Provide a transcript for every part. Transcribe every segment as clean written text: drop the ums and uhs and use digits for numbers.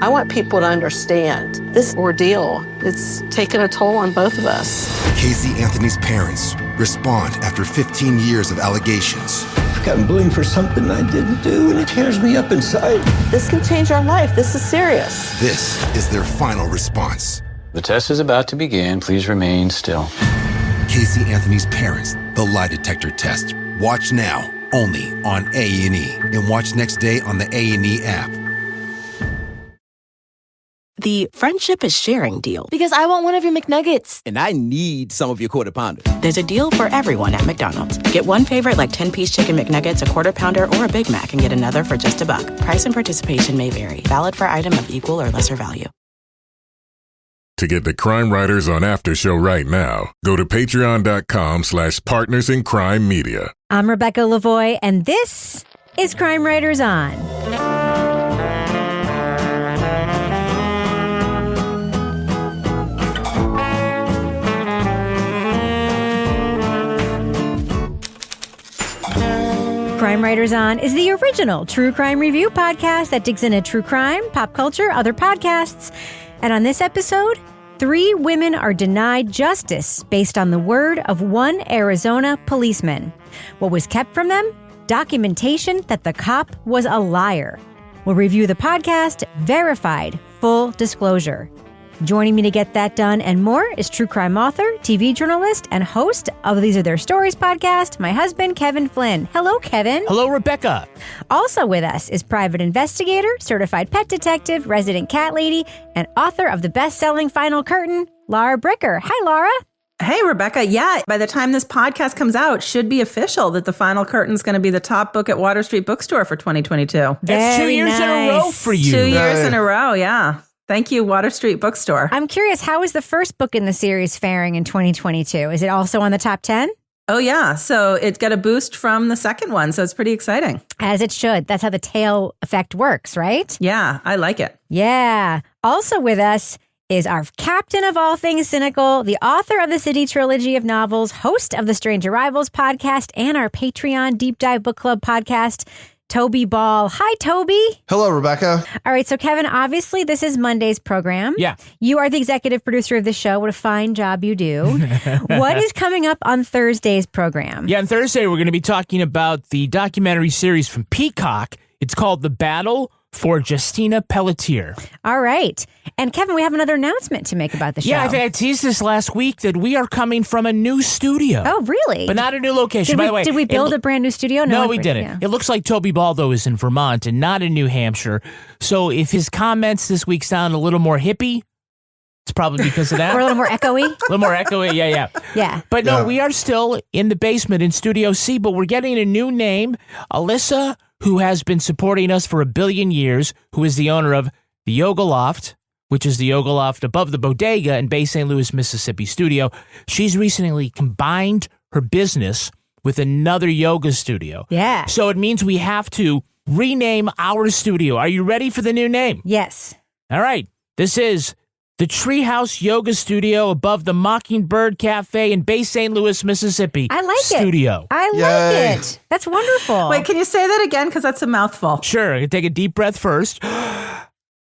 I want people to understand this ordeal, it's taken a toll on both of us. Casey Anthony's parents respond after 15 years of allegations. I've gotten blamed for something I didn't do, and it tears me up inside. This can change our life. This is serious. This is their final response. The test is about to begin. Please remain still. Casey Anthony's parents, the lie detector test. Watch now, only on A&E. And watch next day on the A&E app. The friendship is sharing deal. Because I want one of your McNuggets. And I need some of your Quarter Pounder. There's a deal for everyone at McDonald's. Get one favorite like 10-piece chicken McNuggets, a Quarter Pounder, or a Big Mac, and get another for just $1. Price and participation may vary. Valid for item of equal or lesser value. To get the Crime Writers on After Show right now, go to patreon.com/Partners in Crime Media. I'm Rebecca Lavoie, and this is Crime Writers On. Crime Writers On is the original true crime review podcast that digs into true crime, pop culture, other podcasts. And on this episode, 3 women are denied justice based on the word of one Arizona policeman. What was kept from them? Documentation that the cop was a liar. We'll review the podcast, Verified, Full Disclosure. Joining me to get that done and more is true crime author, TV journalist, and host of These Are Their Stories podcast, my husband, Kevin Flynn. Hello, Kevin. Hello, Rebecca. Also with us is private investigator, certified pet detective, resident cat lady, and author of the best-selling Final Curtain, Laura Bricker. Hi, Laura. Hey, Rebecca. Yeah, by the time this podcast comes out, it should be official that The Final Curtain is going to be the top book at Water Street Bookstore for 2022. That's 2 years in a row for you. 2 years in a row, yeah. Thank you, Water Street Bookstore. I'm curious, how is the first book in the series faring in 2022? Is it also on the top 10? Oh, yeah. So it got a boost from the second one. So it's pretty exciting. As it should. That's how the tail effect works, right? Yeah, I like it. Yeah. Also with us is our captain of all things cynical, the author of the City trilogy of novels, host of the Strange Arrivals podcast, and our Patreon Deep Dive Book Club podcast, Toby Ball. Hi, Toby. Hello, Rebecca. All right. So, Kevin, obviously, this is Monday's program. Yeah. You are the executive producer of the show. What a fine job you do. What is coming up on Thursday's program? Yeah, on Thursday, we're going to be talking about the documentary series from Peacock. It's called The Battle for Justina Pelletier. All right. And Kevin, we have another announcement to make about the show. Yeah, I teased this last week that we are coming from a new studio. Oh, really? But not a new location. By the way, did we build a brand new studio? No, we didn't. Yeah. It looks like Toby Ball, though, is in Vermont and not in New Hampshire. So if his comments this week sound a little more hippie, it's probably because of that. Or a little more echoey. A little more echoey, yeah. Yeah. But no, we are still in the basement in Studio C, but we're getting a new name. Alyssa, who has been supporting us for 1 billion years, who is the owner of the Yoga Loft, which is the yoga loft above the bodega in Bay St. Louis, Mississippi studio. She's recently combined her business with another yoga studio. Yeah. So it means we have to rename our studio. Are you ready for the new name? Yes. All right. This is the Treehouse Yoga Studio above the Mockingbird Cafe in Bay St. Louis, Mississippi. I like studio. I like it. That's wonderful. Wait, can you say that again? Because that's a mouthful. Sure. I can take a deep breath first.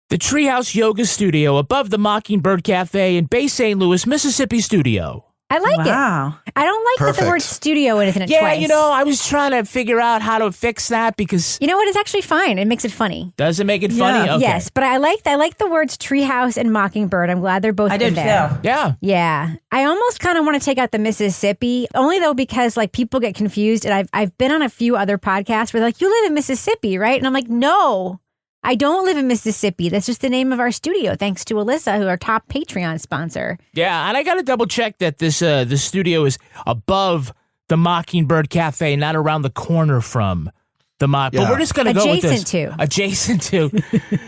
The Treehouse Yoga Studio above the Mockingbird Cafe in Bay St. Louis, Mississippi studio. I like it. Wow. I don't like that the word studio isn't it yeah, twice. you know, I was trying to figure out how to fix that because... You know what? It's actually fine. It makes it funny. Does it make it funny? Yeah. Okay. Yes, but I like the words treehouse and mockingbird. I'm glad they're both in there. Too. Yeah. Yeah. I almost kind of want to take out the Mississippi, only though because like people get confused. And I've been on a few other podcasts where they're like, you live in Mississippi, right? And I'm like, no. I don't live in Mississippi. That's just the name of our studio, thanks to Alyssa, who our top Patreon sponsor. Yeah, and I got to double check that this studio is above the Mockingbird Cafe, not around the corner from the Mock. Yeah. But we're just going to go with this. Adjacent to.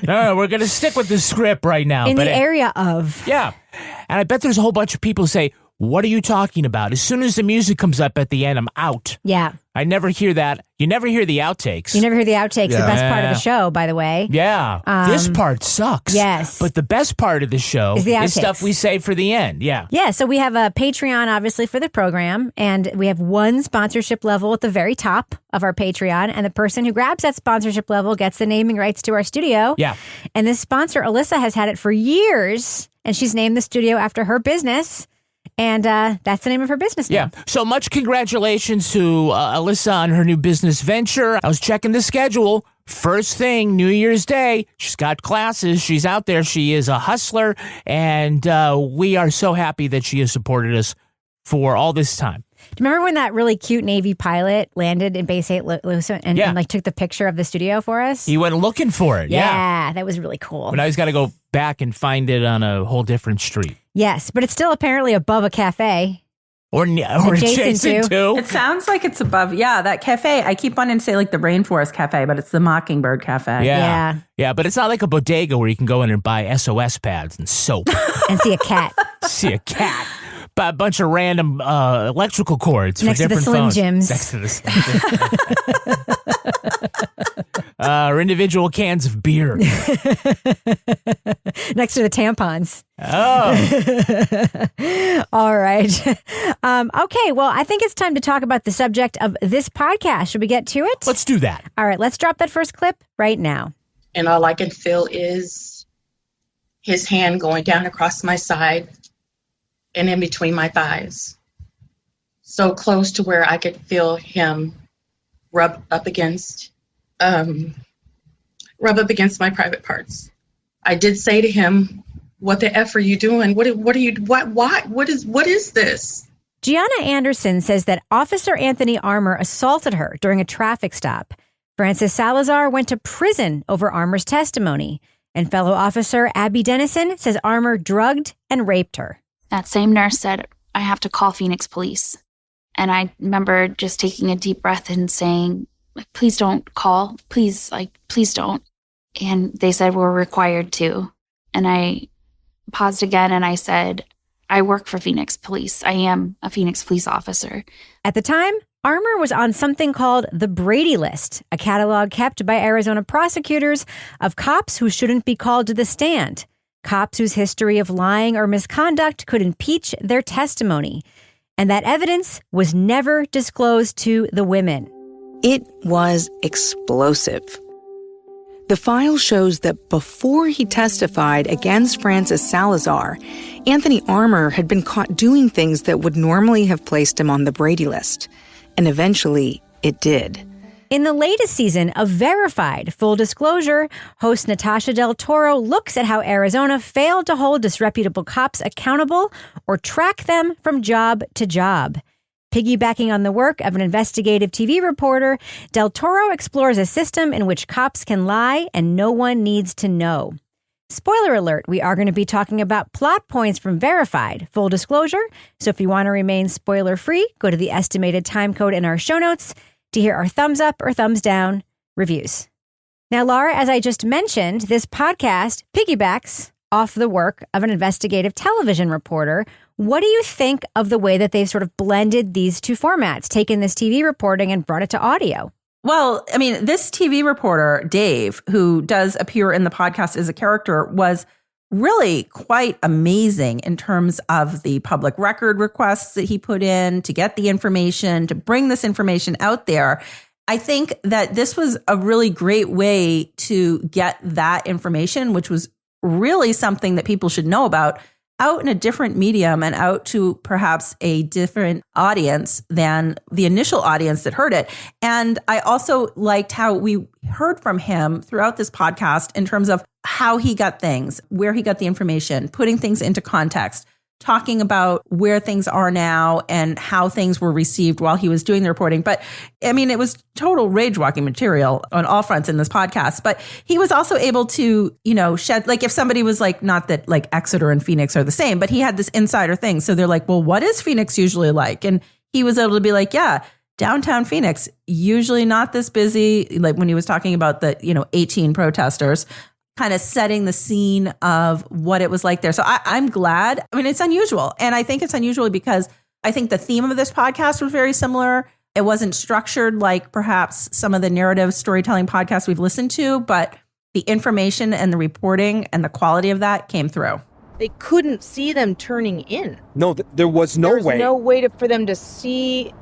No, we're going to stick with the script right now. In the area of. Yeah. And I bet there's a whole bunch of people who say, what are you talking about? As soon as the music comes up at the end, I'm out. Yeah. I never hear that. You never hear the outtakes. You never hear the outtakes, the best part of the show, by the way. Yeah. This part sucks. Yes. But the best part of the show is stuff we save for the end. Yeah. Yeah. So we have a Patreon, obviously, for the program. And we have one sponsorship level at the very top of our Patreon. And the person who grabs that sponsorship level gets the naming rights to our studio. Yeah. And this sponsor, Alyssa, has had it for years. And she's named the studio after her business. And that's the name of her business now. Yeah. So much congratulations to Alyssa on her new business venture. I was checking the schedule. First thing, New Year's Day. She's got classes. She's out there. She is a hustler. And we are so happy that she has supported us for all this time. Do you remember when that really cute Navy pilot landed in Bay St. Louis and like took the picture of the studio for us? He went looking for it. Yeah, that was really cool. But now he's got to go back and find it on a whole different street. Yes, but it's still apparently above a cafe. Or adjacent to. It sounds like it's above. Yeah, that cafe. I keep wanting to say like the Rainforest Cafe, but it's the Mockingbird Cafe. Yeah, but it's not like a bodega where you can go in and buy SOS pads and soap. And see a cat. A bunch of random electrical cords next for different to the Slim phones. Jims. Next to the Slim Jims. Or individual cans of beer. Next to the tampons. Oh. All right. Okay, well, I think it's time to talk about the subject of this podcast. Should we get to it? Let's do that. All right, let's drop that first clip right now. And all I can feel is his hand going down across my side and in between my thighs. So close to where I could feel him rub up against my private parts. I did say to him, "What the F are you doing? What is this?" JeAnna Anderson says that Officer Anthony Armour assaulted her during a traffic stop. Francis Salazar went to prison over Armour's testimony. And fellow officer Abby Dennison says Armour drugged and raped her. That same nurse said, "I have to call Phoenix Police." And I remember just taking a deep breath and saying, "Please don't call. Please don't." And they said, "We're required to." And I paused again and I said, "I work for Phoenix Police. I am a Phoenix police officer." At the time, Armour was on something called the Brady List, a catalog kept by Arizona prosecutors of cops who shouldn't be called to the stand. Cops whose history of lying or misconduct could impeach their testimony. And that evidence was never disclosed to the women. It was explosive. The file shows that before he testified against Francis Salazar, Anthony Armour had been caught doing things that would normally have placed him on the Brady List. And eventually, it did. In the latest season of Verified, Full Disclosure, host Natasha Del Toro looks at how Arizona failed to hold disreputable cops accountable or track them from job to job. Piggybacking on the work of an investigative TV reporter, Del Toro explores a system in which cops can lie and no one needs to know. Spoiler alert, we are going to be talking about plot points from Verified, Full Disclosure. So if you want to remain spoiler-free, go to the estimated time code in our show notes to hear our thumbs up or thumbs down reviews. Now, Laura, as I just mentioned, this podcast piggybacks off the work of an investigative television reporter. What do you think of the way that they've sort of blended these two formats, taken this TV reporting and brought it to audio? Well, I mean, this TV reporter, Dave, who does appear in the podcast as a character, was really quite amazing in terms of the public record requests that he put in to get the information, to bring this information out there. I think that this was a really great way to get that information, which was really something that people should know about, out in a different medium and out to perhaps a different audience than the initial audience that heard it. And I also liked how we heard from him throughout this podcast in terms of how he got things, where he got the information, putting things into context, talking about where things are now and how things were received while he was doing the reporting. But I mean, it was total rage-walking material on all fronts in this podcast. But he was also able to, shed, like if somebody was like, not that like Exeter and Phoenix are the same, but he had this insider thing. So they're like, well, what is Phoenix usually like? And he was able to be like, yeah, downtown Phoenix, usually not this busy. Like when he was talking about the, 18 protesters, kind of setting the scene of what it was like there. So I'm glad. I mean, it's unusual. And I think it's unusual because I think the theme of this podcast was very similar. It wasn't structured like perhaps some of the narrative storytelling podcasts we've listened to, but the information and the reporting and the quality of that came through. They couldn't see them turning in. No, there was no way. There's no way for them to see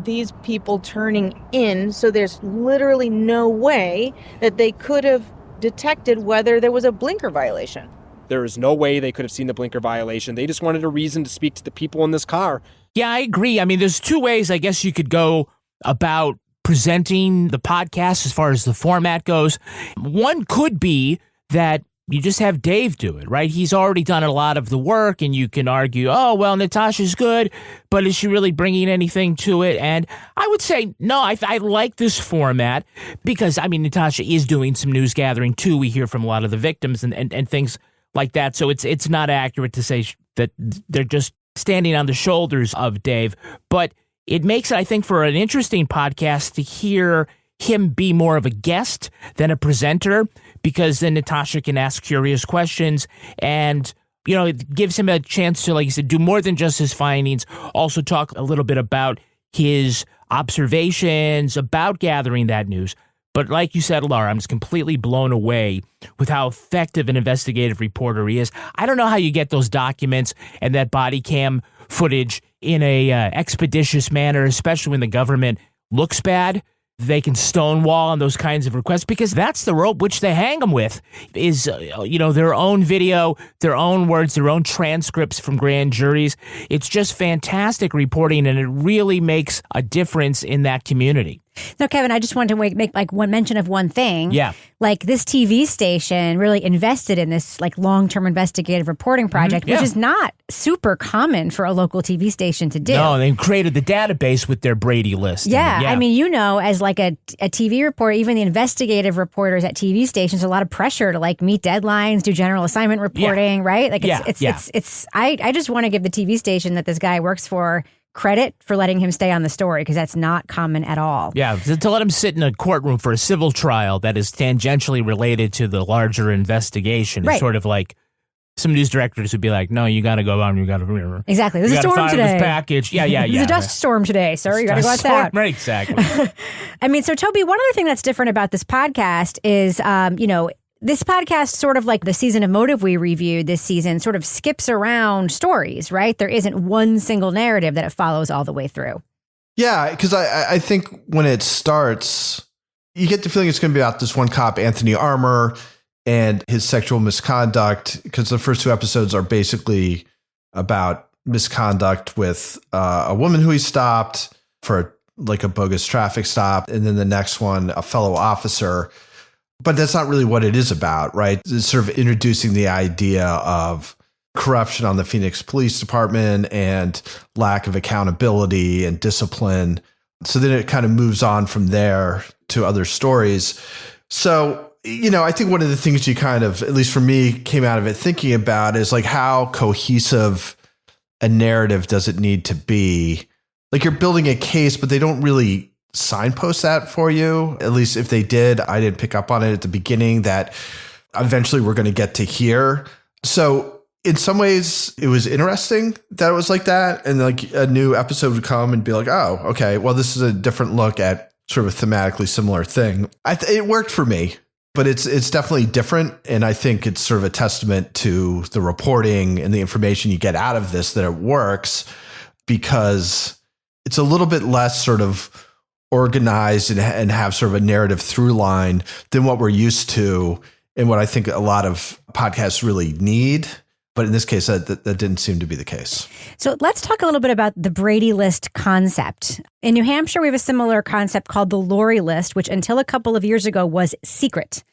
these people turning in. So there's literally no way that they could have detected whether there was a blinker violation. There is no way they could have seen the blinker violation. They just wanted a reason to speak to the people in this car. Yeah, I agree. I mean, there's two ways I guess you could go about presenting the podcast as far as the format goes. One could be that you just have Dave do it, right? He's already done a lot of the work, and you can argue, oh, well, Natasha's good, but is she really bringing anything to it? And I would say, no, I like this format because, I mean, Natasha is doing some news gathering, too. We hear from a lot of the victims and things like that. So it's not accurate to say that they're just standing on the shoulders of Dave. But it makes it, I think, for an interesting podcast to hear him be more of a guest than a presenter, because then Natasha can ask curious questions and, you know, it gives him a chance to, like you said, do more than just his findings, also talk a little bit about his observations about gathering that news. But like you said, Laura, I'm just completely blown away with how effective an investigative reporter he is. I don't know how you get those documents and that body cam footage in a expeditious manner, especially when the government looks bad. They can stonewall on those kinds of requests because that's the rope which they hang them with is, their own video, their own words, their own transcripts from grand juries. It's just fantastic reporting, and it really makes a difference in that community. No, Kevin, I just wanted to make like one mention of one thing. Yeah. Like this TV station really invested in this like long-term investigative reporting project, which is not super common for a local TV station to do. No, they created the database with their Brady List. Yeah. I mean, as like a TV reporter, even the investigative reporters at TV stations, a lot of pressure to like meet deadlines, do general assignment reporting, right? Like I just want to give the TV station that this guy works for credit for letting him stay on the story, because that's not common at all. Yeah, to let him sit in a courtroom for a civil trial that is tangentially related to the larger investigation. It's sort of like some news directors would be like, no, you got to go on, you got to... Exactly, there's a storm today. This package. Yeah. There's a dust storm today, sir. You got to go outside. Right, exactly. I mean, so Toby, one other thing that's different about this podcast is, this podcast, sort of like the season of Motive we reviewed this season, sort of skips around stories, right? There isn't one single narrative that it follows all the way through. Yeah, because I think when it starts, you get the feeling it's going to be about this one cop, Anthony Armour, and his sexual misconduct, because the first two episodes are basically about misconduct with a woman who he stopped for like a bogus traffic stop. And then the next one, a fellow officer. But that's not really what it is about, right? It's sort of introducing the idea of corruption on the Phoenix Police Department and lack of accountability and discipline. So then it kind of moves on from there to other stories. So, I think one of the things you kind of, at least for me, came out of it thinking about is like how cohesive a narrative does it need to be? Like you're building a case, but they don't really signpost that for you. At least if they did, I didn't pick up on it at the beginning that eventually we're going to get to here. So in some ways it was interesting that it was like that. And like a new episode would come and be like, oh, okay, well, this is a different look at sort of a thematically similar thing. It worked for me, but it's definitely different. And I think it's sort of a testament to the reporting and the information you get out of this that it works, because it's a little bit less sort of organized and have sort of a narrative through line than what we're used to and what I think a lot of podcasts really need. But in this case, that didn't seem to be the case. So let's talk a little bit about the Brady List concept. In New Hampshire, we have a similar concept called the Lori List, which until a couple of years ago was secret.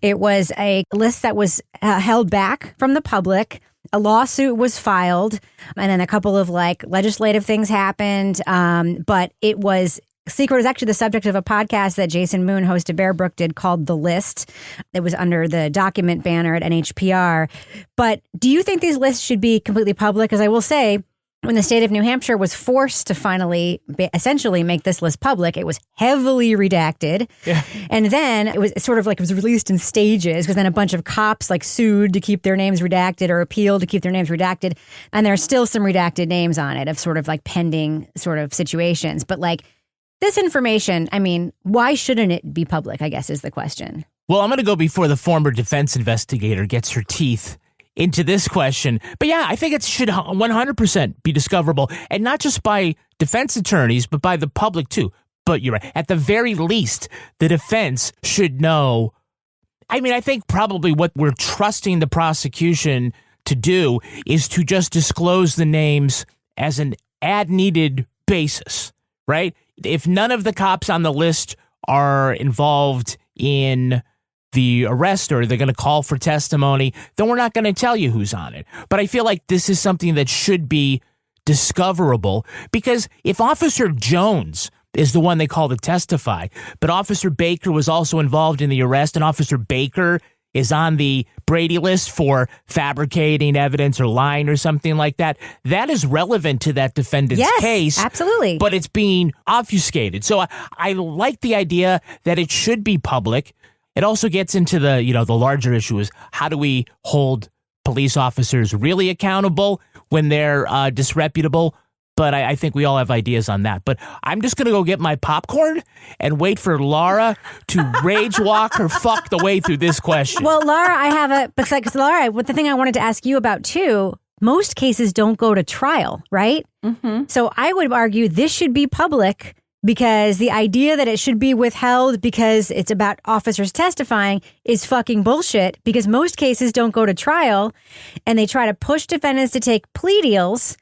It was a list that was held back from the public. A lawsuit was filed, and then a couple of legislative things happened. But it was secret. It was actually the subject of a podcast that Jason Moon, host of Bear Brook, did called The List. It was under the document banner at NHPR. But do you think these lists should be completely public? Because I will say, when the state of New Hampshire was forced to finally essentially make this list public, it was heavily redacted. Yeah. And then it was sort of like it was released in stages because then a bunch of cops like sued to keep their names redacted or appealed to keep their names redacted. And there are still some redacted names on it of sort of like pending sort of situations. But like this information, I mean, why shouldn't it be public, I guess is the question. Well, I'm going to go before the former defense investigator gets her teeth into this question. But yeah, I think it should 100% be discoverable, and not just by defense attorneys, but by the public too. But you're right. At the very least, the defense should know. I mean, I think probably what we're trusting the prosecution to do is to just disclose the names as an ad-needed basis, right? If none of the cops on the list are involved in the arrest or they're going to call for testimony, then we're not going to tell you who's on it. But I feel like this is something that should be discoverable, because if Officer Jones is the one they call to testify, but Officer Baker was also involved in the arrest, and Officer Baker is on the Brady List for fabricating evidence or lying or something like that, that is relevant to that defendant's case. Absolutely. But it's being obfuscated. So I like the idea that it should be public. It also gets into the, the larger issue is how do we hold police officers really accountable when they're disreputable? But I think we all have ideas on that. But I'm just going to go get my popcorn and wait for Laura to rage walk her fuck the way through this question. Well, Laura, because Laura, the thing I wanted to ask you about too, most cases don't go to trial, right? Mm-hmm. So I would argue this should be public, because the idea that it should be withheld because it's about officers testifying is fucking bullshit, because most cases don't go to trial and they try to push defendants to take plea deals.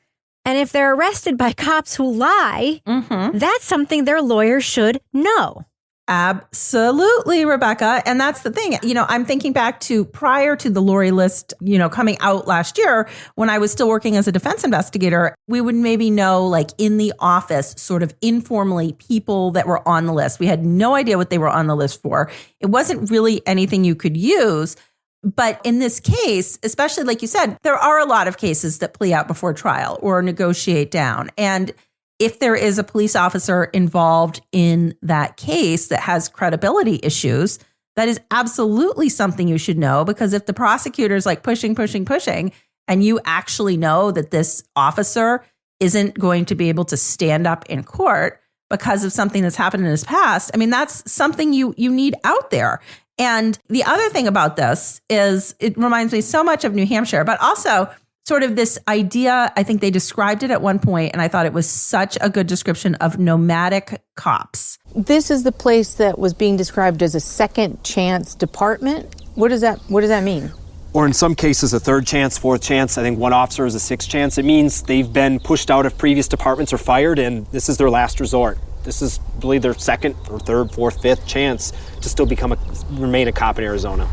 And if they're arrested by cops who lie, that's something their lawyers should know. Absolutely, Rebecca. And that's the thing. I'm thinking back to prior to the Lori List, coming out last year, when I was still working as a defense investigator, we would maybe know, like in the office, sort of informally, people that were on the list. We had no idea what they were on the list for. It wasn't really anything you could use. But in this case, especially like you said, there are a lot of cases that plea out before trial or negotiate down. And if there is a police officer involved in that case that has credibility issues, that is absolutely something you should know, because if the prosecutor's like pushing, and you actually know that this officer isn't going to be able to stand up in court because of something that's happened in his past, I mean, that's something you need out there. And the other thing about this is it reminds me so much of New Hampshire, but also sort of this idea, I think they described it at one point, and I thought it was such a good description of nomadic cops. This is the place that was being described as a second chance department. What does that mean? Or in some cases, a third chance, fourth chance. I think one officer is a sixth chance. It means they've been pushed out of previous departments or fired, and this is their last resort. This is really their second or third, fourth, fifth chance to still remain a cop in Arizona.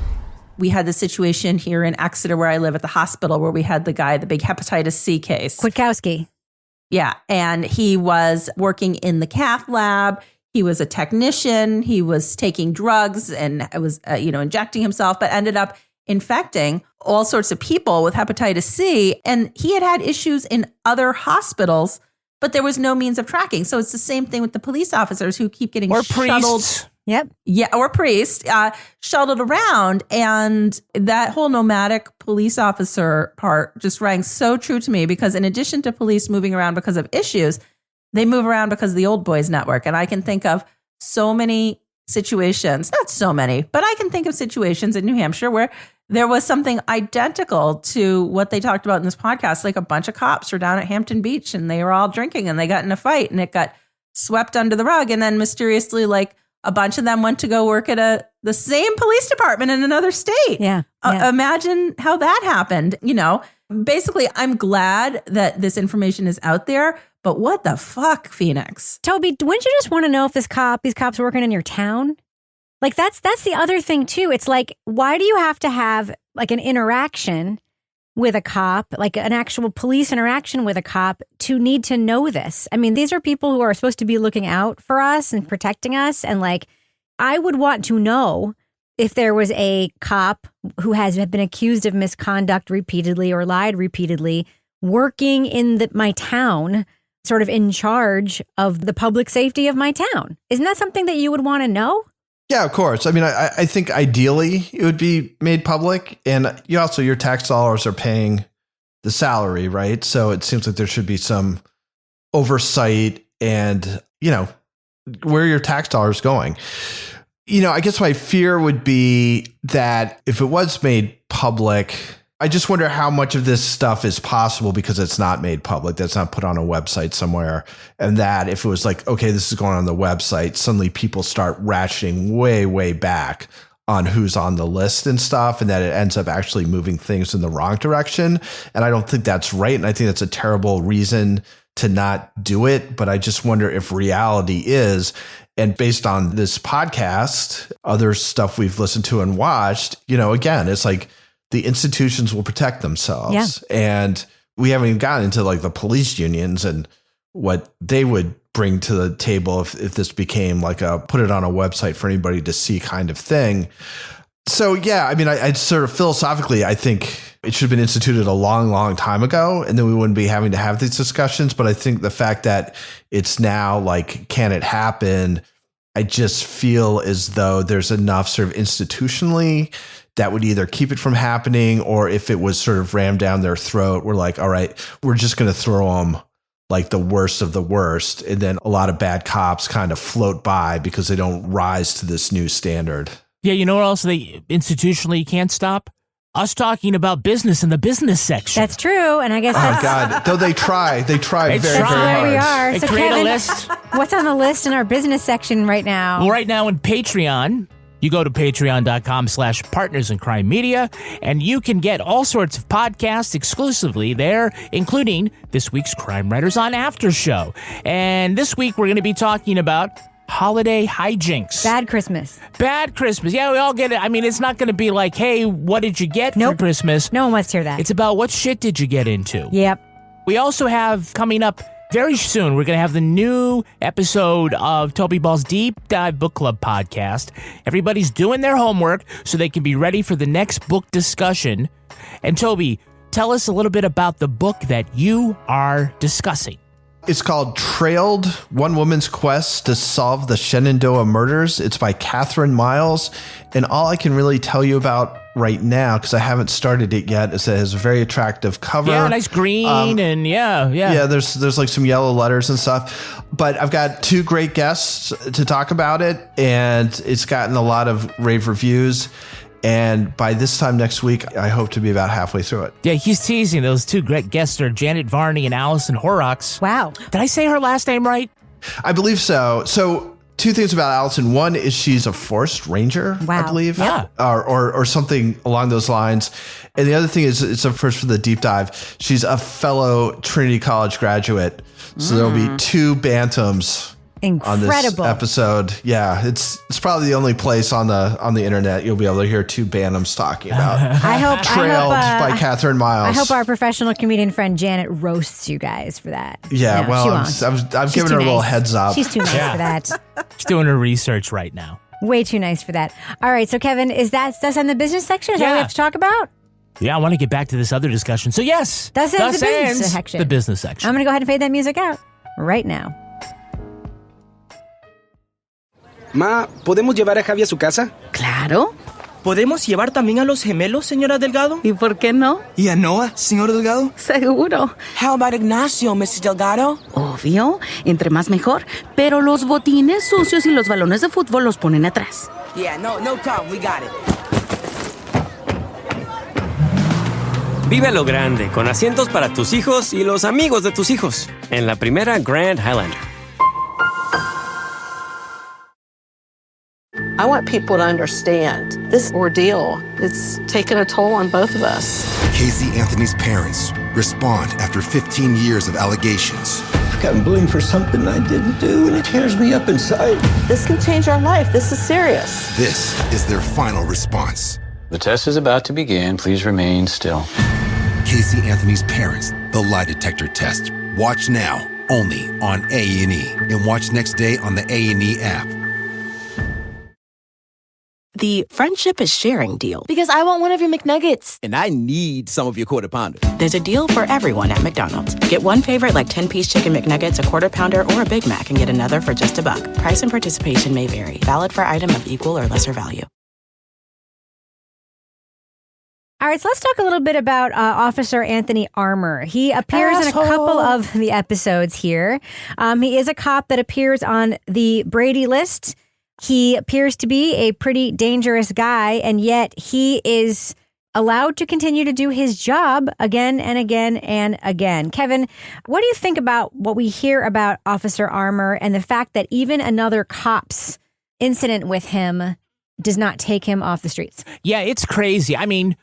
We had the situation here in Exeter where I live at the hospital where we had the big hepatitis C case. Kwiatkowski. Yeah. And he was working in the cath lab. He was a technician. He was taking drugs and was, injecting himself, but ended up infecting all sorts of people with hepatitis C. And he had issues in other hospitals, but there was no means of tracking. So it's the same thing with the police officers who keep getting shuttled. Yep. Yeah, or priests shuttled around. And that whole nomadic police officer part just rang so true to me, because in addition to police moving around because of issues, they move around because of the old boys network. And I can think of so many situations, not so many, but I can think of situations in New Hampshire where there was something identical to what they talked about in this podcast. Like a bunch of cops were down at Hampton Beach and they were all drinking and they got in a fight and it got swept under the rug. And then mysteriously, like a bunch of them went to go work at the same police department in another state. Yeah. Imagine how that happened. Basically, I'm glad that this information is out there, but what the fuck, Phoenix? Toby, wouldn't you just want to know if these cops are working in your town? Like that's the other thing too. It's like, why do you have to have like an interaction with a cop, like an actual police interaction with a cop, to need to know this? I mean, these are people who are supposed to be looking out for us and protecting us. And like, I would want to know if there was a cop who has been accused of misconduct repeatedly or lied repeatedly, working in my town, sort of in charge of the public safety of my town. Isn't that something that you would want to know? Yeah, of course. I mean, I think ideally it would be made public. And you also, your tax dollars are paying the salary, right? So it seems like there should be some oversight and, where your tax dollars going. I guess my fear would be that if it was made public, I just wonder how much of this stuff is possible because it's not made public, that's not put on a website somewhere. And that if it was like, okay, this is going on the website, suddenly people start ratcheting way, way back on who's on the list and stuff, and that it ends up actually moving things in the wrong direction. And I don't think that's right. And I think that's a terrible reason to not do it. But I just wonder if reality is, and based on this podcast, other stuff we've listened to and watched, again, it's like the institutions will protect themselves. Yeah. And we haven't even gotten into like the police unions and what they would bring to the table if this became like a put it on a website for anybody to see kind of thing. So, yeah, I mean, I sort of philosophically, I think it should have been instituted a long, long time ago, and then we wouldn't be having to have these discussions. But I think the fact that it's now like, can it happen? I just feel as though there's enough sort of institutionally that would either keep it from happening, or if it was sort of rammed down their throat, we're like, all right, we're just going to throw them like the worst of the worst. And then a lot of bad cops kind of float by because they don't rise to this new standard. Yeah, you know what else they institutionally can't stop? Us talking about business in the business section. That's true, and I guess that's... Oh, God. Though they try very, very That's hard. where we are. They So, create Kevin, a list. what's on the list in our business section right now? Well, right now in Patreon, you go to patreon.com/partners in crime media, and you can get all sorts of podcasts exclusively there, including this week's Crime Writers on After Show. And this week, we're going to be talking about holiday hijinks. Bad Christmas. Bad Christmas. Yeah, we all get it. I mean, it's not going to be like, hey, what did you get for Christmas? No one wants to hear that. It's about what shit did you get into? Yep. We also have coming up very soon, we're going to have the new episode of Toby Ball's Deep Dive Book Club podcast. Everybody's doing their homework so they can be ready for the next book discussion. And Toby, tell us a little bit about the book that you are discussing. It's called Trailed, One Woman's Quest to Solve the Shenandoah Murders. It's by Catherine Miles. And all I can really tell you about right now, because I haven't started it yet, is that it has a very attractive cover. Yeah, nice green and yeah. Yeah, there's like some yellow letters and stuff. But I've got two great guests to talk about it, and it's gotten a lot of rave reviews. And by this time next week, I hope to be about halfway through it. Yeah, he's teasing. Those two great guests are Janet Varney and Allison Horrocks. Wow. Did I say her last name right? I believe so. So two things about Allison. One is she's a forest ranger, I believe. Yeah. Or something along those lines. And the other thing is, it's a first for the deep dive. She's a fellow Trinity College graduate. So there'll be two bantams Incredible. on this episode. Yeah, it's probably the only place on the internet you'll be able to hear two bantams talking about. Trailed by Catherine Miles. I hope our professional comedian friend Janet roasts you guys for that. Yeah, No, well, she I'm won't. giving her a little nice. heads up. She's too nice for that. She's doing her research right now. Way too nice for that. All right, so Kevin, that's in the business section? Is that what we have to talk about? Yeah, I want to get back to this other discussion. So yes, Thus ends the business section. The business section. I'm going to go ahead and fade that music out right now. Ma, ¿podemos llevar a Javi a su casa? Claro. ¿Podemos llevar también a los gemelos, señora Delgado? ¿Y por qué no? ¿Y a Noah, señor Delgado? Seguro. How about Ignacio, Mrs. Delgado? Obvio. Entre más mejor. Pero los botines sucios y los balones de fútbol los ponen atrás. Yeah, no problem. We got it. Vive a lo grande, con asientos para tus hijos y los amigos de tus hijos. En la primera Grand Highlander. I want people to understand this ordeal. It's taken a toll on both of us. Casey Anthony's parents respond after 15 years of allegations. I've gotten blamed for something I didn't do, and it tears me up inside. This can change our life. This is serious. This is their final response. The test is about to begin. Please remain still. Casey Anthony's parents, the lie detector test. Watch now, only on A&E. And watch next day on the A&E app. the friendship is sharing deal. Because I want one of your McNuggets. And I need some of your Quarter Pounder. There's a deal for everyone at McDonald's. Get one favorite like 10-piece chicken McNuggets, a Quarter Pounder, or a Big Mac and get another for just $1. Price and participation may vary. Valid for item of equal or lesser value. All right, so let's talk a little bit about Officer Anthony Armour. He appears in a couple of the episodes here. He is a cop that appears on the Brady List. He appears to be a pretty dangerous guy, and yet he is allowed to continue to do his job again and again and again. Kevin, what do you think about what we hear about Officer Armour and the fact that even another cop's incident with him does not take him off the streets? Yeah, it's crazy. I mean,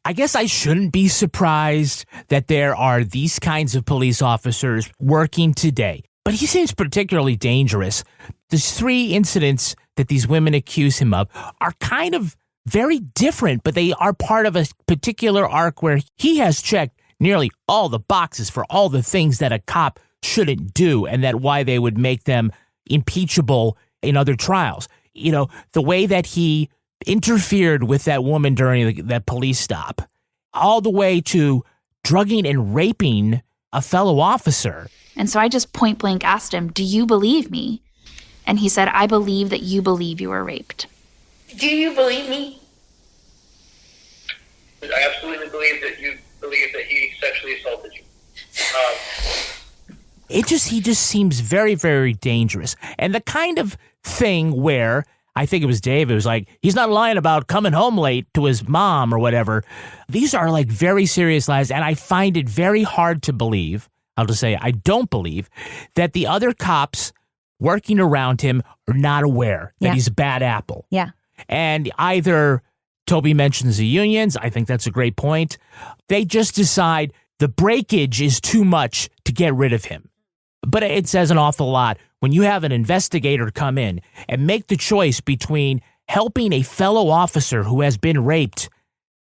I guess I shouldn't be surprised that there are these kinds of police officers working today. But he seems particularly dangerous. There's 3 incidents that these women accuse him of are kind of very different, but they are part of a particular arc where he has checked nearly all the boxes for all the things that a cop shouldn't do and that why they would make them impeachable in other trials. You know, the way that he interfered with that woman during that police stop, all the way to drugging and raping a fellow officer. And so I just point blank asked him, do you believe me? And he said, I believe that you believe you were raped. Do you believe me? I absolutely believe that you believe that he sexually assaulted you. He just seems very, very dangerous. And the kind of thing where I think it was Dave. It was like, he's not lying about coming home late to his mom or whatever. These are like very serious lies. And I find it very hard to believe, I'll just say, I don't believe that the other cops working around him are not aware that he's a bad apple. Yeah. And either Toby mentions the unions. I think that's a great point. They just decide the breakage is too much to get rid of him. But it says an awful lot when you have an investigator come in and make the choice between helping a fellow officer who has been raped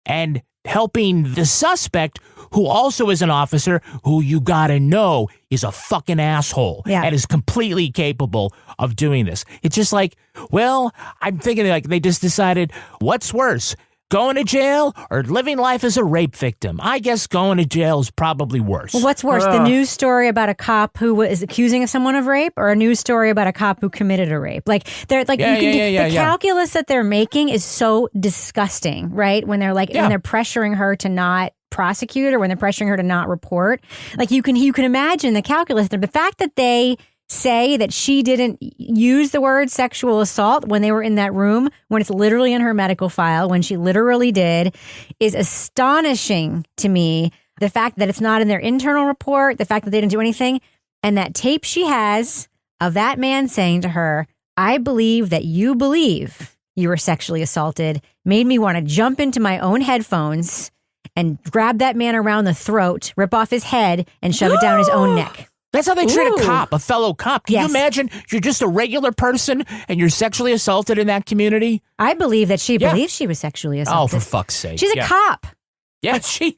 and helping the suspect who also is an officer who you gotta know is a fucking asshole and is completely capable of doing this. It's just like, well, I'm thinking like they just decided, what's worse, going to jail or living life as a rape victim? I guess going to jail is probably worse. Well, what's worse, the news story about a cop who was accusing someone of rape, or a news story about a cop who committed a rape? Like they're like the calculus that they're making is so disgusting, right? When they're like when they're pressuring her to not prosecute or when they're pressuring her to not report. Like you can imagine the calculus. The fact that they say that she didn't use the word sexual assault when they were in that room, when it's literally in her medical file, when she literally did, is astonishing to me. The fact that it's not in their internal report, the fact that they didn't do anything, and that tape she has of that man saying to her, I believe that you believe you were sexually assaulted, made me want to jump into my own headphones and grab that man around the throat, rip off his head, and shove it down his own neck. That's how they treat a cop, a fellow cop. Can you imagine you're just a regular person and you're sexually assaulted in that community? I believe that she believes she was sexually assaulted. Oh, for fuck's sake. She's a cop. Yeah, she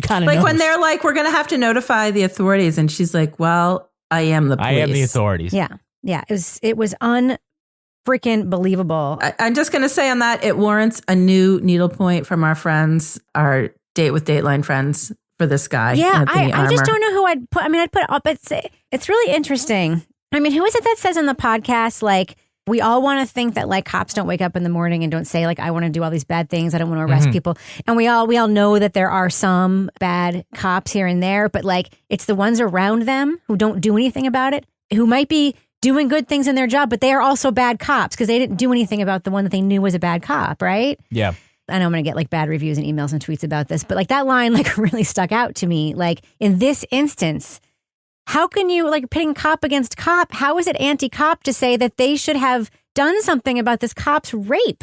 kind of like knows. when they're like, we're going to have to notify the authorities. And she's like, well, I am the police. I am the authorities. Yeah. Yeah. It was unfreaking believable. I'm just going to say on that, it warrants a new needle point from our friends, our Date with Dateline friends. For this guy. Yeah, I just don't know who I'd put. I mean, I'd put up. It's really interesting. I mean, who is it that says on the podcast, like, we all want to think that like cops don't wake up in the morning and don't say like, I want to do all these bad things. I don't want to arrest people. And we all know that there are some bad cops here and there, but like it's the ones around them who don't do anything about it, who might be doing good things in their job, but they are also bad cops because they didn't do anything about the one that they knew was a bad cop, right? Yeah. I know I'm going to get like bad reviews and emails and tweets about this, but like that line like really stuck out to me. Like in this instance, how can you like pitting cop against cop? How is it anti-cop to say that they should have done something about this cop's rape?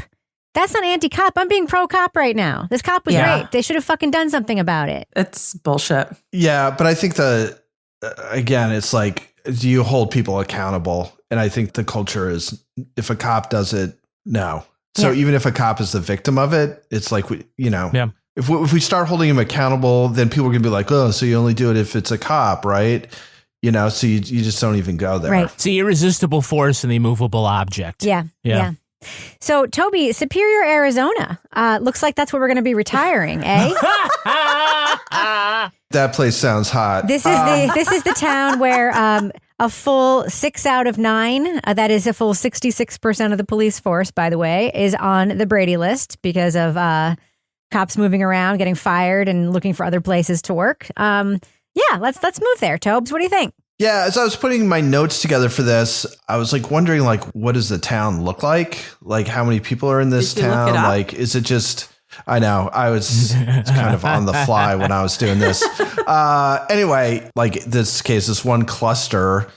That's not anti-cop. I'm being pro-cop right now. This cop was raped. They should have fucking done something about it. It's bullshit. Yeah, but I think again, it's like, do you hold people accountable? And I think the culture is, if a cop does it, no. So even if a cop is the victim of it, it's like, if we start holding him accountable, then people are going to be like, oh, so you only do it if it's a cop, right? So you just don't even go there. Right. It's the irresistible force and the immovable object. Yeah. So, Toby, Superior, Arizona. Looks like that's where we're going to be retiring, eh? That place sounds hot. This is the town where a full 6 out of 9, that is a full 66% of the police force, by the way, is on the Brady List because of cops moving around, getting fired, and looking for other places to work. Let's move there, Tobes. What do you think? Yeah, as I was putting my notes together for this, I was like wondering, like, what does the town look like? Like, how many people are in this town? Like, is it just? I know I was kind of on the fly when I was doing this. Anyway, like this case, this one cluster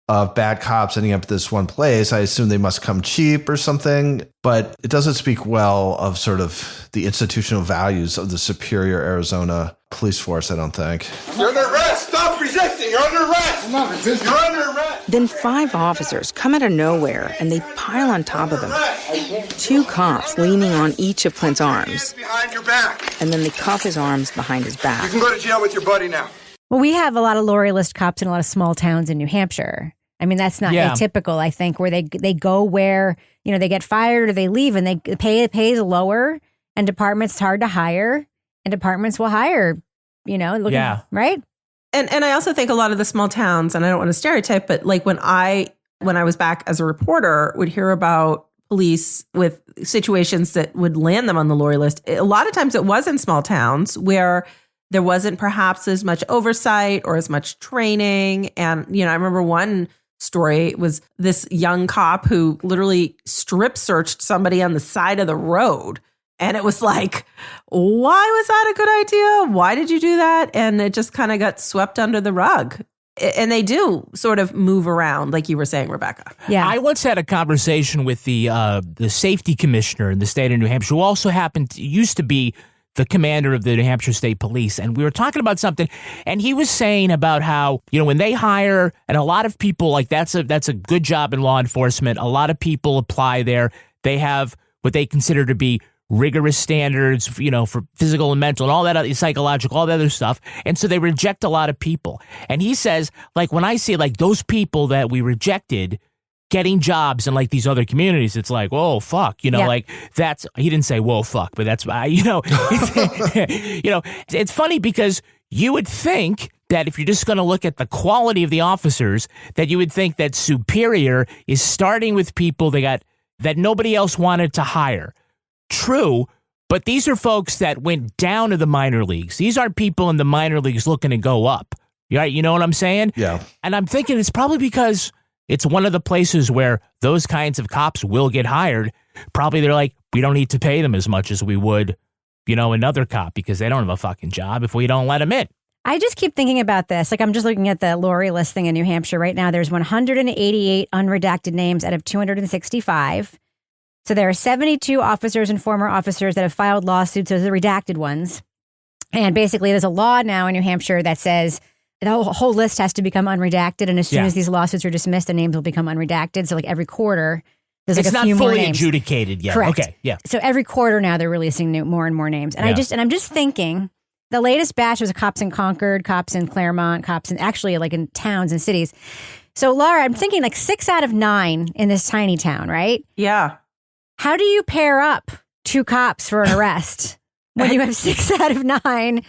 of bad cops ending up at this one place. I assume they must come cheap or something, but it doesn't speak well of sort of the institutional values of the Superior, Arizona police force, I don't think. You're under arrest. Stop resisting. You're under arrest. I'm not resisting. You're under arrest. Then 5 officers come out of nowhere and they pile on top of him. 2 cops leaning on each of Clint's arms. Behind your back. And then they cuff his arms behind his back. You can go to jail with your buddy now. Well, we have a lot of Lori List cops in a lot of small towns in New Hampshire. I mean, that's not atypical, I think, where they go where, they get fired or they leave and they pays lower and departments it's hard to hire and departments will hire, right? And I also think a lot of the small towns, and I don't want to stereotype, but like when I was back as a reporter, would hear about police with situations that would land them on the Lori List. A lot of times it was in small towns where there wasn't perhaps as much oversight or as much training. And, I remember one story was this young cop who literally strip searched somebody on the side of the road. And it was like, why was that a good idea? Why did you do that? And it just kind of got swept under the rug. And they do sort of move around, like you were saying, Rebecca. Yeah. I once had a conversation with the safety commissioner in the state of New Hampshire, who also used to be the commander of the New Hampshire State Police. And we were talking about something, and he was saying about how, when they hire, and a lot of people, like that's a good job in law enforcement. A lot of people apply there. They have what they consider to be rigorous standards, for physical and mental and all that other psychological, all that other stuff. And so they reject a lot of people. And he says, like, when I see like those people that we rejected getting jobs in like these other communities, it's like, whoa, fuck, like that's, he didn't say, whoa, fuck, but that's, it's funny because you would think that if you're just going to look at the quality of the officers, that you would think that Superior is starting with people that nobody else wanted to hire. True, but these are folks that went down to the minor leagues. These aren't people in the minor leagues looking to go up. Right? You know what I'm saying? Yeah. And I'm thinking it's probably because it's one of the places where those kinds of cops will get hired. Probably they're like, we don't need to pay them as much as we would, another cop because they don't have a fucking job if we don't let them in. I just keep thinking about this. Like, I'm just looking at the Lori List thing in New Hampshire right now. There's 188 unredacted names out of 265. So there are 72 officers and former officers that have filed lawsuits as the redacted ones. And basically, there's a law now in New Hampshire that says the whole list has to become unredacted. And as soon as these lawsuits are dismissed, the names will become unredacted. So like every quarter, there's like a few more names. It's not fully adjudicated yet. Correct. Okay, yeah. So every quarter now, they're releasing more and more names. And I'm just thinking, the latest batch was cops in Concord, cops in Claremont, cops in actually like in towns and cities. So Laura, I'm thinking like 6 out of 9 in this tiny town, right? Yeah. How do you pair up 2 cops for an arrest when you have 6 out of 9?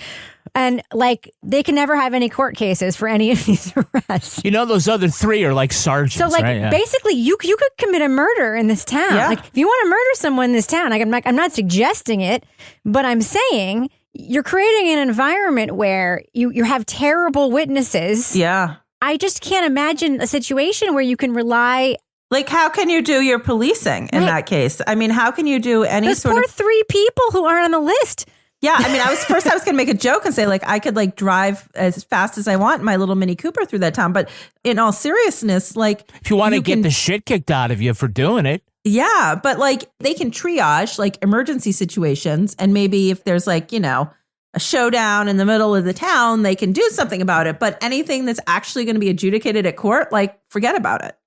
And like, they can never have any court cases for any of these arrests. Those other 3 are like sergeants. So like, right? Yeah. basically, you could commit a murder in this town. Yeah. Like, if you want to murder someone in this town, like, I'm not suggesting it, but I'm saying you're creating an environment where you have terrible witnesses. Yeah. I just can't imagine a situation where you can rely. Like, how can you do your policing in that case? I mean, how can you do any Those sort poor of 3 people who aren't on the list? Yeah, I mean, I was going to make a joke and say, like, I could like drive as fast as I want in my little Mini Cooper through that town. But in all seriousness, like, if you want to get the shit kicked out of you for doing it. Yeah, but like they can triage like emergency situations. And maybe if there's like, a showdown in the middle of the town, they can do something about it. But anything that's actually going to be adjudicated at court, like, forget about it.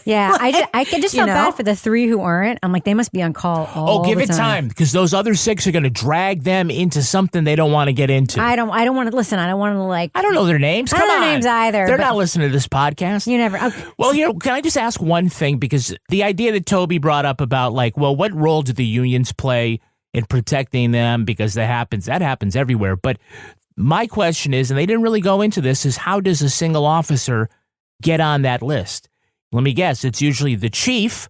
Yeah, I just felt bad for the 3 who aren't. I'm like, they must be on call all give the it time, because those other 6 are going to drag them into something they don't want to get into. I don't want to listen. I don't want to I don't know their names. Come on. I don't know their names either. They're not listening to this podcast. You never. Okay. Well, can I just ask one thing? Because the idea that Toby brought up about what role do the unions play in protecting them? Because that happens everywhere. But my question is, and they didn't really go into this, is how does a single officer get on that list? Let me guess. It's usually the chief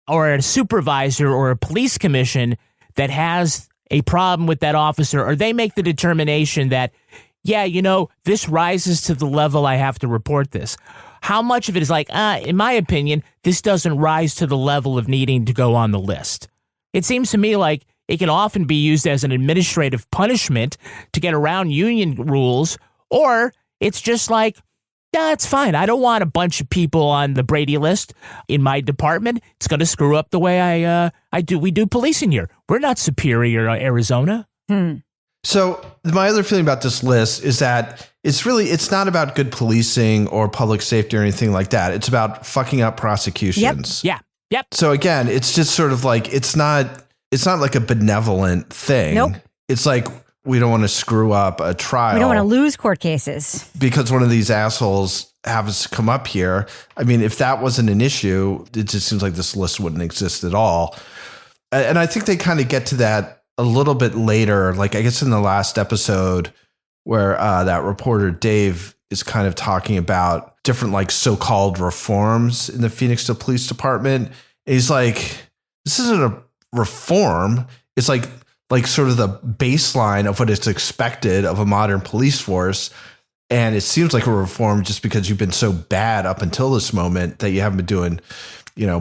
or a supervisor or a police commission that has a problem with that officer, or they make the determination that, this rises to the level I have to report this. How much of it is in my opinion, this doesn't rise to the level of needing to go on the list? It seems to me like it can often be used as an administrative punishment to get around union rules, or it's just it's fine. I don't want a bunch of people on the Brady List in my department. It's going to screw up the way we do policing here. We're not Superior, Arizona. So my other feeling about this list is that it's not about good policing or public safety or anything like that. It's about fucking up prosecutions. Yep. So again, it's just sort of it's not like a benevolent thing. Nope. It's like, we don't want to screw up a trial. We don't want to lose court cases. Because one of these assholes happens to come up here. I mean, if that wasn't an issue, it just seems like this list wouldn't exist at all. And I think they kind of get to that a little bit later, I guess in the last episode where that reporter Dave is kind of talking about different so-called reforms in the Phoenix Police Department. And he's like, this isn't a reform. It's like sort of the baseline of what is expected of a modern police force. And it seems like a reform just because you've been so bad up until this moment that you haven't been doing,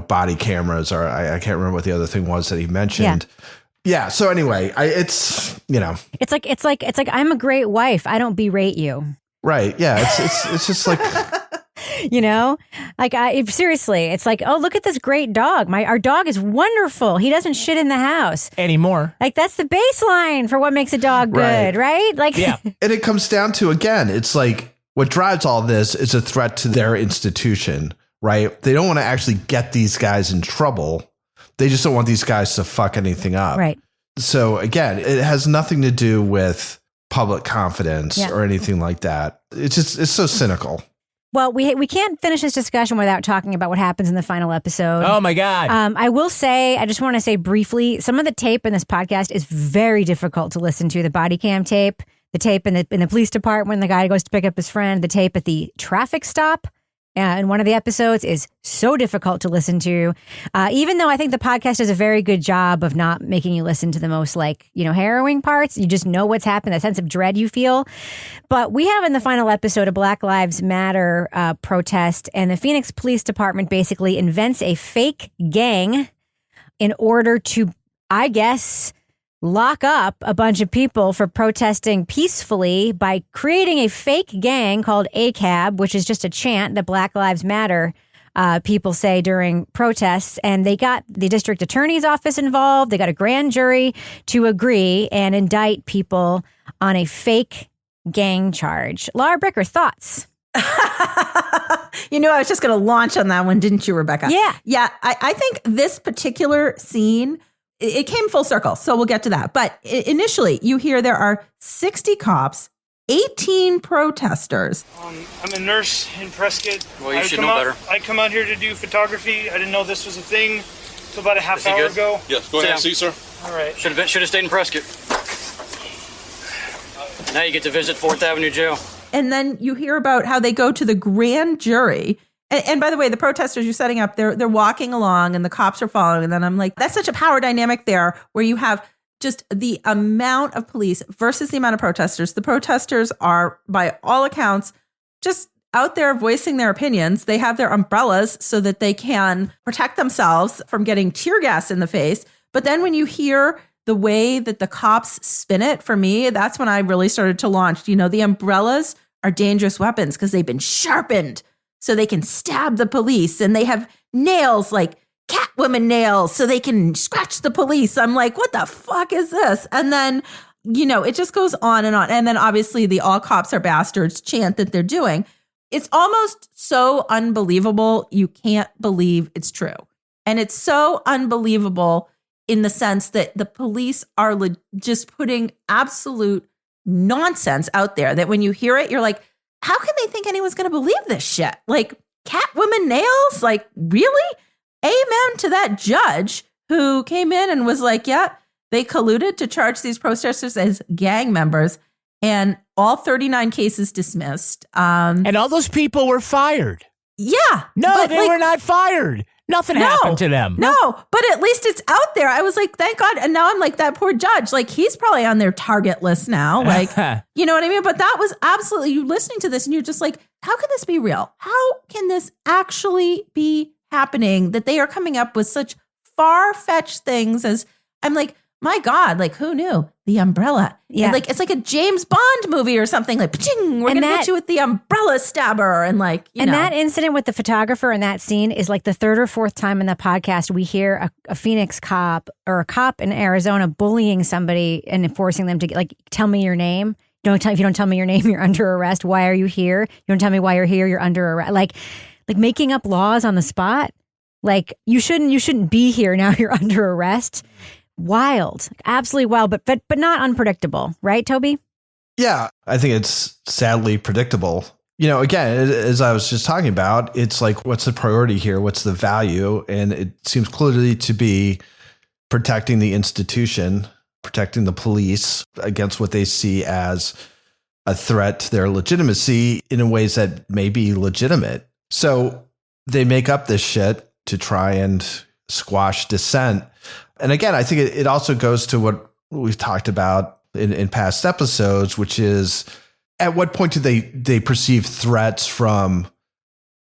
body cameras, or I can't remember what the other thing was that he mentioned. Yeah. So anyway, it's like, I'm a great wife. I don't berate you. Right. Yeah. It's just like, seriously, it's like, oh, look at this great dog. Our dog is wonderful. He doesn't shit in the house anymore. That's the baseline for what makes a dog good, right? Yeah. And it comes down to, again, it's like what drives all this is a threat to their institution, right? They don't want to actually get these guys in trouble. They just don't want these guys to fuck anything up. Right. So again, it has nothing to do with public confidence or anything like that. It's so cynical. Well, we can't finish this discussion without talking about what happens in the final episode. Oh, my God. I just want to say briefly, some of the tape in this podcast is very difficult to listen to. The body cam tape, the tape in the police department when the guy goes to pick up his friend, the tape at the traffic stop in one of the episodes is so difficult to listen to. Even though I think the podcast does a very good job of not making you listen to the most harrowing parts. You just know what's happened, that sense of dread you feel. But we have in the final episode a Black Lives Matter protest, and the Phoenix Police Department basically invents a fake gang in order to, I guess, lock up a bunch of people for protesting peacefully by creating a fake gang called ACAB, which is just a chant that Black Lives Matter people say during protests. And they got the district attorney's office involved. They got a grand jury to agree and indict people on a fake gang charge. Laura Bricker, thoughts? I was just going to launch on that one, didn't you, Rebecca? Yeah. Yeah, I think this particular scene, it came full circle, so we'll get to that. But initially, you hear there are 60 cops, 18 protesters. I'm a nurse in Prescott. Well, you should know better. I come out here to do photography. I didn't know this was a thing until about a half hour ago. Yes, go ahead and see, sir. All right. Should have stayed in Prescott. Now you get to visit 4th Avenue Jail. And then you hear about how they go to the grand jury. And by the way, the protesters you're setting up, they're walking along and the cops are following. And then I'm like, that's such a power dynamic there where you have just the amount of police versus the amount of protesters. The protesters are, by all accounts, just out there voicing their opinions. They have their umbrellas so that they can protect themselves from getting tear gas in the face. But then when you hear the way that the cops spin it, for me, that's when I really started to launch. The umbrellas are dangerous weapons because they've been sharpened so they can stab the police, and they have nails like Catwoman nails so they can scratch the police. I'm like, what the fuck is this? And then, it just goes on and on. And then obviously the all cops are bastards chant that they're doing. it's almost so unbelievable you can't believe it's true. And it's so unbelievable in the sense that the police are just putting absolute nonsense out there that when you hear it, you're like, how can they think anyone's going to believe this shit? Like, Catwoman nails? Like, really? Amen to that judge who came in and was like, yeah, they colluded to charge these protesters as gang members, and all 39 cases dismissed. And all those people were fired. Yeah. No, they were not fired. Nothing happened to them. No, but at least it's out there. I was like, thank God. And now I'm like, that poor judge, like he's probably on their target list now. Like, you know what I mean? But that was absolutely, you listening to this and you're just like, how can this be real? How can this actually be happening that they are coming up with such far-fetched things as, I'm like, my God, like who knew? The umbrella. Yeah. And like, it's like a James Bond movie or something like, we're going to get you with the umbrella stabber. And like, you know. That incident with the photographer in that scene is like the third or fourth time in the podcast we hear a Phoenix cop or a cop in Arizona bullying somebody and forcing them to like, tell me your name. If you don't tell me your name, you're under arrest. Why are you here? You don't tell me why you're here. You're under arrest. Like making up laws on the spot. Like you shouldn't be here. Now you're under arrest. Wild, absolutely wild, but not unpredictable, right, Toby? Yeah, I think it's sadly predictable. You know, again, as I was just talking about, it's like, what's the priority here? What's the value? And it seems clearly to be protecting the institution, protecting the police against what they see as a threat to their legitimacy in ways that may be legitimate. So they make up this shit to try and squash dissent. And again, I think it also goes to what we've talked about in past episodes, which is at what point do they perceive threats from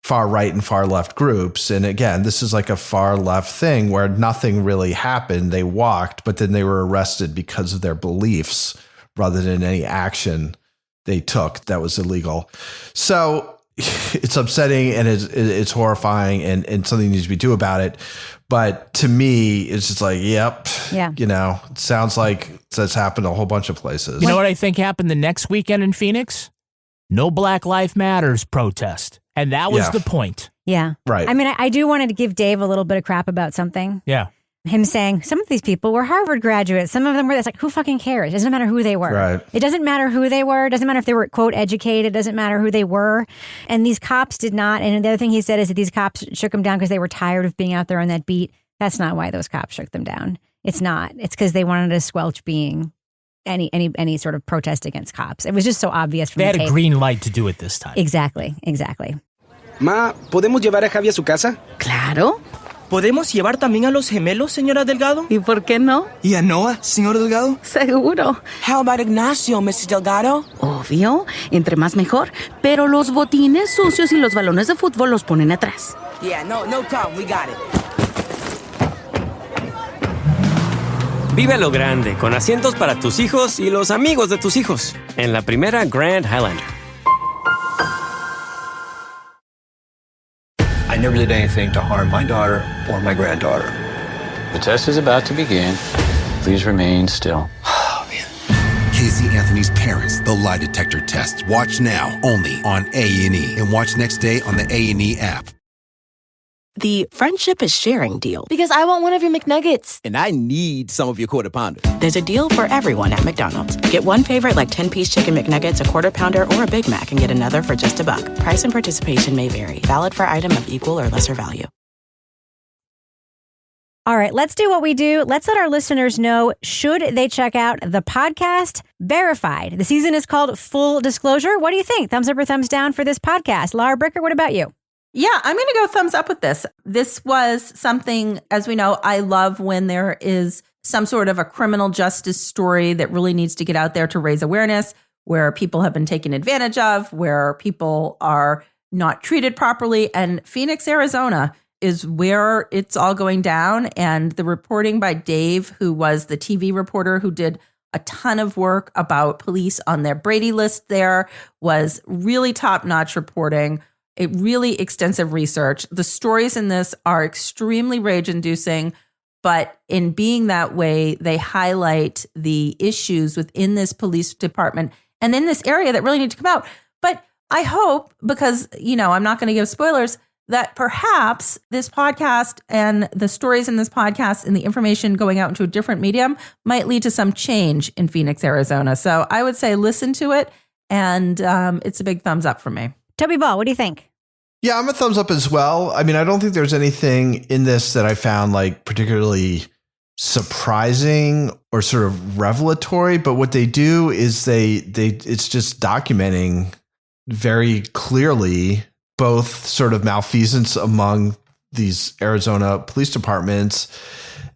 far right and far left groups? And again, this is like a far left thing where nothing really happened. They walked, but then they were arrested because of their beliefs rather than any action they took that was illegal. So it's upsetting and it's horrifying and something needs to be done about it. But to me, it's just like, yep. Yeah. You know, it sounds like that's happened a whole bunch of places. You know what I think happened the next weekend in Phoenix? No Black Lives Matters protest. And that was the point. Yeah. Right. I mean, I do wanted to give Dave a little bit of crap about something. Yeah. Him saying some of these people were Harvard graduates. Some of them were, it's like, who fucking cares? It doesn't matter who they were. Right. It doesn't matter who they were. It doesn't matter if they were, quote, educated. It doesn't matter who they were. And these cops did not. And the other thing he said is that these cops shook them down because they were tired of being out there on that beat. That's not why those cops shook them down. It's not. It's because they wanted to squelch being any sort of protest against cops. It was just so obvious from They the had tape. a green light to do it this time. Exactly. Ma, ¿podemos llevar a Javi a su casa? Claro. ¿Podemos llevar también a los gemelos, señora Delgado? ¿Y por qué no? ¿Y a Noah, señor Delgado? Seguro. How about Ignacio, Mrs. Delgado? Obvio. Entre más mejor. Pero los botines sucios y los balones de fútbol los ponen atrás. Yeah, no problem. We got it. Vive lo grande, con asientos para tus hijos y los amigos de tus hijos. En la primera Grand Highlander. I never did anything to harm my daughter or my granddaughter. The test is about to begin. Please remain still. Casey Anthony's Parents, the lie detector test. Watch now, only on A&E. And watch next day on the A&E app. The friendship is sharing deal. Because I want one of your McNuggets. And I need some of your Quarter Pounder. There's a deal for everyone at McDonald's. Get one favorite like 10-piece chicken McNuggets, a Quarter Pounder, or a Big Mac and get another for just $1. Price and participation may vary. Valid for item of equal or lesser value. All right, let's do what we do. Let's let our listeners know, should they check out the podcast Verified? The season is called Full Disclosure. What do you think? Thumbs up or thumbs down for this podcast? Laura Bricker, what about you? Yeah, I'm going to go thumbs up with this. This was something, as we know, I love when there is some sort of a criminal justice story that really needs to get out there to raise awareness, where people have been taken advantage of, where people are not treated properly. And Phoenix, Arizona is where it's all going down. And the reporting by Dave, who was the TV reporter who did a ton of work about police on their Brady List there, was really top-notch reporting. A really extensive research. The stories in this are extremely rage-inducing, but in being that way, they highlight the issues within this police department and in this area that really need to come out. But I hope, because, I'm not going to give spoilers, that perhaps this podcast and the stories in this podcast and the information going out into a different medium might lead to some change in Phoenix, Arizona. So I would say listen to it, and it's a big thumbs up for me. Toby Ball, what do you think? Yeah, I'm a thumbs up as well. I mean, I don't think there's anything in this that I found like particularly surprising or sort of revelatory, but what they do is it's just documenting very clearly both sort of malfeasance among these Arizona police departments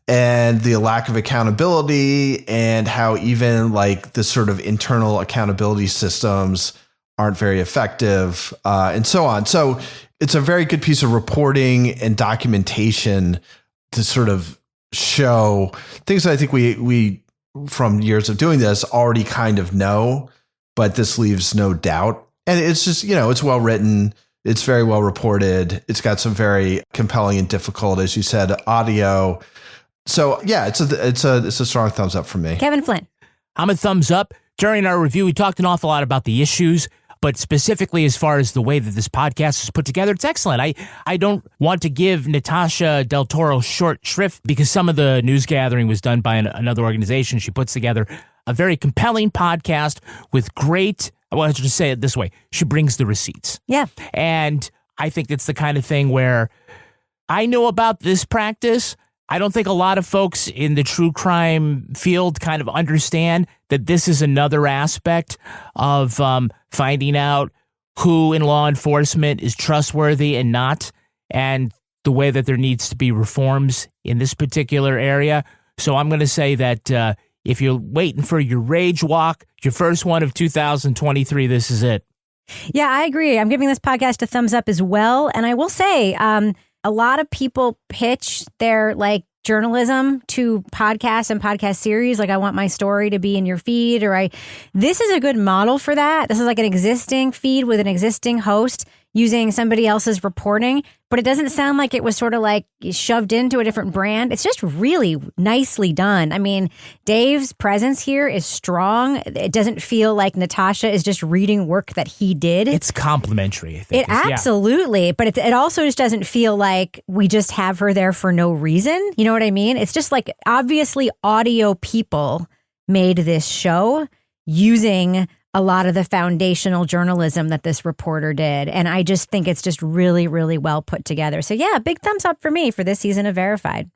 and the lack of accountability, and how even like the sort of internal accountability systems aren't very effective, and so on. So it's a very good piece of reporting and documentation to sort of show things that I think we from years of doing this already kind of know, but this leaves no doubt. And it's just, it's well written. It's very well reported. It's got some very compelling and difficult, as you said, audio. So yeah, it's a strong thumbs up for me. Kevin Flynn. I'm a thumbs up. During our review, we talked an awful lot about the issues, but specifically as far as the way that this podcast is put together, it's excellent. I don't want to give Natasha Del Toro short shrift because some of the news gathering was done by another organization. She puts together a very compelling podcast with great, I want to just say it this way, she brings the receipts. Yeah. And I think it's the kind of thing where I know about this practice. I don't think a lot of folks in the true crime field kind of understand that this is another aspect of finding out who in law enforcement is trustworthy and not, and the way that there needs to be reforms in this particular area. So I'm going to say that if you're waiting for your rage walk, your first one of 2023, this is it. Yeah, I agree. I'm giving this podcast a thumbs up as well. And I will say, a lot of people pitch their journalism to podcasts and podcast series. Like, I want my story to be in your feed, this is a good model for that. This is like an existing feed with an existing host using somebody else's reporting, but it doesn't sound like it was sort of like shoved into a different brand. It's just really nicely done. I mean, Dave's presence here is strong. It doesn't feel like Natasha is just reading work that he did. It's complimentary, I think. It absolutely, but it also just doesn't feel like we just have her there for no reason. You know what I mean? It's just like, obviously audio people made this show using a lot of the foundational journalism that this reporter did. And I just think it's just really, really well put together. So yeah, big thumbs up for me for this season of Verified.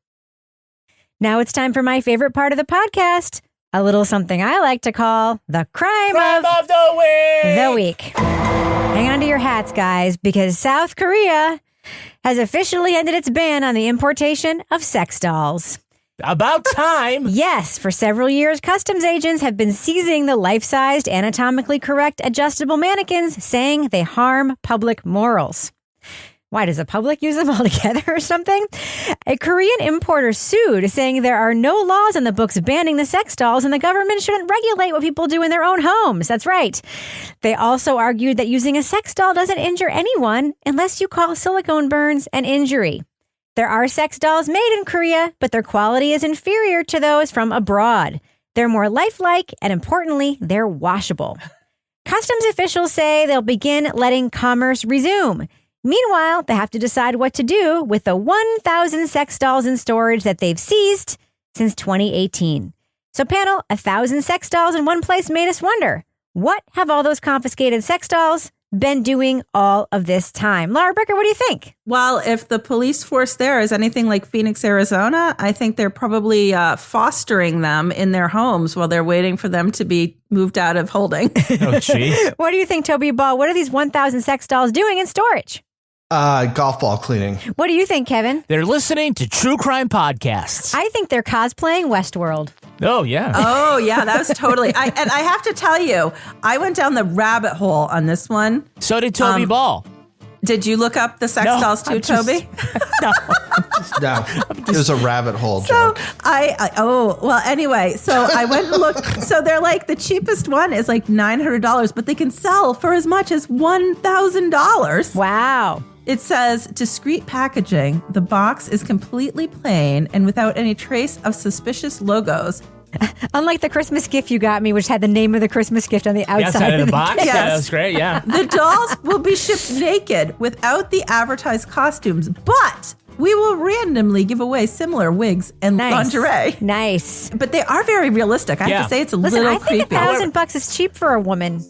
Now it's time for my favorite part of the podcast, a little something I like to call the crime of the week. Hang on to your hats, guys, because South Korea has officially ended its ban on the importation of sex dolls. About time. Yes, for several years, customs agents have been seizing the life-sized, anatomically correct adjustable mannequins, saying they harm public morals. Why, does the public use them altogether or something? A Korean importer sued, saying there are no laws in the books banning the sex dolls and the government shouldn't regulate what people do in their own homes. That's right. They also argued that using a sex doll doesn't injure anyone unless you call silicone burns an injury. There are sex dolls made in Korea, but their quality is inferior to those from abroad. They're more lifelike, and importantly, they're washable. Customs officials say they'll begin letting commerce resume. Meanwhile, they have to decide what to do with the 1,000 sex dolls in storage that they've seized since 2018. So panel, 1,000 sex dolls in one place made us wonder, what have all those confiscated sex dolls been doing all of this time? Laura Bricker, what do you think? Well, if the police force there is anything like Phoenix, Arizona, I think they're probably fostering them in their homes while they're waiting for them to be moved out of holding. Oh, jeez. What do you think, Toby Ball? What are these 1,000 sex dolls doing in storage? Golf ball cleaning. What do you think, Kevin? They're listening to true crime podcasts. I think they're cosplaying Westworld. Oh, yeah. Oh, yeah, that was totally. And I have to tell you, I went down the rabbit hole on this one. So did Toby Ball. Did you look up the sex dolls too, Toby? No, it was a rabbit hole joke. Anyway, so I went and looked. So they're like, the cheapest one is like $900, but they can sell for as much as $1,000. Wow. It says, discreet packaging. The box is completely plain and without any trace of suspicious logos. Unlike the Christmas gift you got me, which had the name of the Christmas gift on the outside of the box? case. Yeah, that was great, yeah. The dolls will be shipped naked without the advertised costumes, but we will randomly give away similar wigs and lingerie. Nice. But they are very realistic. I have to say it's a little I think creepy. $1,000 is cheap for a woman.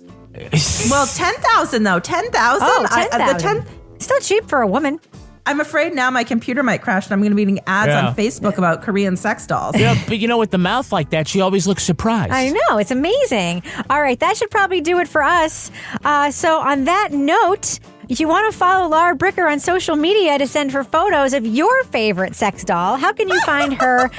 Well, 10,000 though. 10,000. Oh, 10,000. Still cheap for a woman. I'm afraid now my computer might crash and I'm going to be getting ads on Facebook about Korean sex dolls. Yeah, but with the mouth like that, she always looks surprised. I know. It's amazing. All right. That should probably do it for us. So on that note, if you want to follow Laura Bricker on social media to send her photos of your favorite sex doll, how can you find her?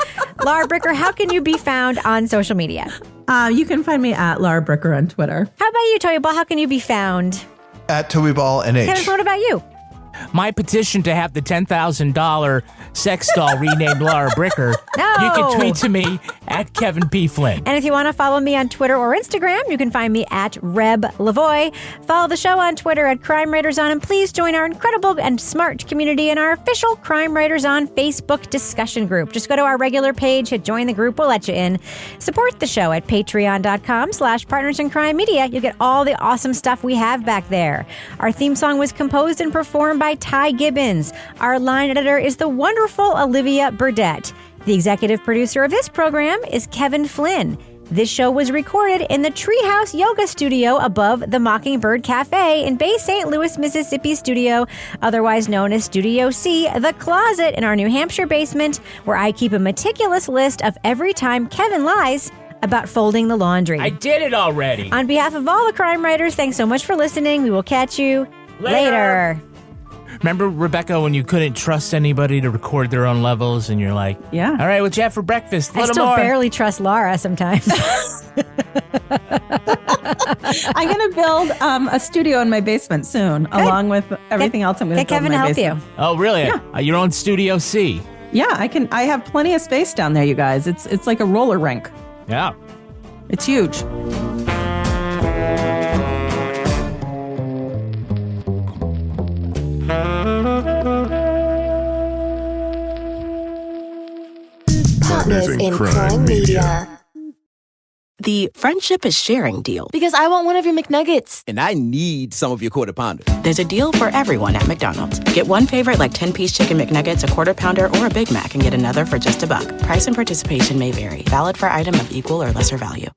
Laura Bricker, how can you be found on social media? You can find me at Laura Bricker on Twitter. How about you, Toby Ball? How can you be found? At Toby Ball NH. Kevin, what about you? My petition to have the $10,000 sex doll renamed Laura Bricker. No. You can tweet to me at Kevin P. Flynn. And if you want to follow me on Twitter or Instagram, you can find me at Reb Lavoie. Follow the show on Twitter at Crime Writers On, and please join our incredible and smart community in our official Crime Writers On Facebook discussion group. Just go to our regular page, hit join the group, we'll let you in. Support the show at patreon.com/Partners in Crime Media. You'll get all the awesome stuff we have back there. Our theme song was composed and performed by Ty Gibbons. Our line editor is the wonderful Olivia Burdett. The executive producer of this program is Kevin Flynn. This show was recorded in the Treehouse Yoga Studio above the Mockingbird Cafe in Bay St. Louis, Mississippi studio, otherwise known as Studio C, the closet in our New Hampshire basement, where I keep a meticulous list of every time Kevin lies about folding the laundry. I did it already. On behalf of all the crime writers, thanks so much for listening. We will catch you later. Remember, Rebecca, when you couldn't trust anybody to record their own levels and you're like, yeah. All right, what'd you have for breakfast? A I little still more. barely trust Laura sometimes. I'm going to build a studio in my basement soon, along with everything else I'm going to build in my basement. Kevin help you. Oh, really? Yeah. Your own Studio C. Yeah, I have plenty of space down there, you guys. It's like a roller rink. Yeah. It's huge. Partners in Crime Media. The friendship is sharing deal. Because I want one of your McNuggets. And I need some of your Quarter Pounder. There's a deal for everyone at McDonald's. Get one favorite like 10-piece chicken McNuggets, a Quarter Pounder, or a Big Mac, and get another for just $1. Price and participation may vary. Valid for item of equal or lesser value.